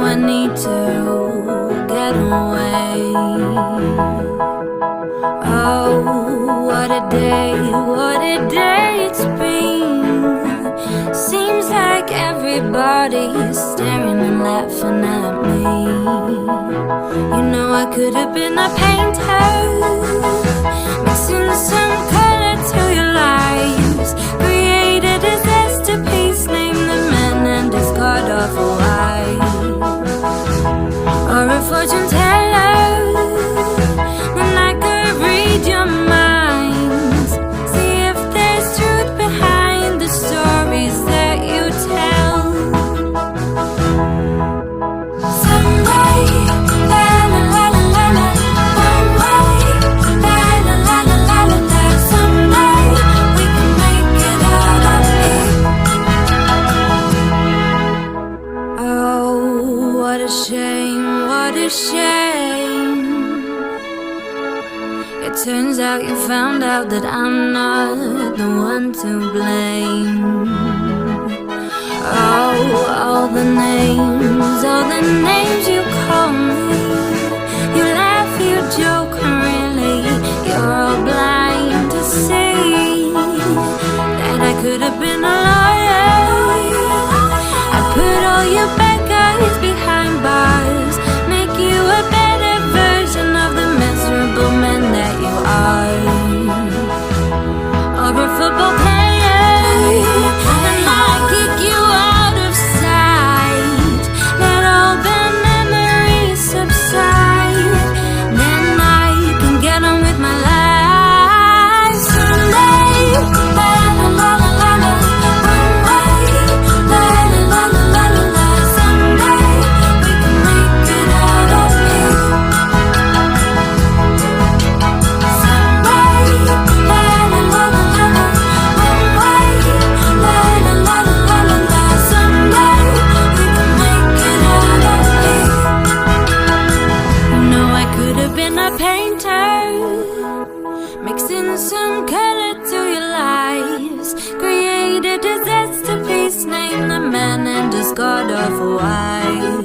I need to get away. Oh, what a day it's been. Seems like everybody's staring and laughing at me. You know I could have been a painter, mixing some color to your lies. Created a masterpiece, name the man and his god awful eyes. Or a fortune teller, then I could read your minds. See if there's truth behind the stories that you tell. Someday, la la la la la la. One way, la la la la la la la. Someday we can make it out of here. Oh, what a shame, what a shame. It turns out you found out that I'm not the one to blame. Oh, all the names you call me. You laugh, you joke, really, you're all blind to see that I could have been a lawyer. I put all your bad guys behind bars, make you a better version of the miserable man that you are. Or a football player, and I kick you out of sight. Let all the memories subside, then I can get on with my life. Someday, la la la la la la. One way, la la la la la la la. Someday we can make it out of here. Someday, la la la la la la. One way, la la la la la la la. Someday we can make it out of here. You know I could have been a painter, mixing some color to your lives. Created a masterpiece, named the man and his god awful eyes.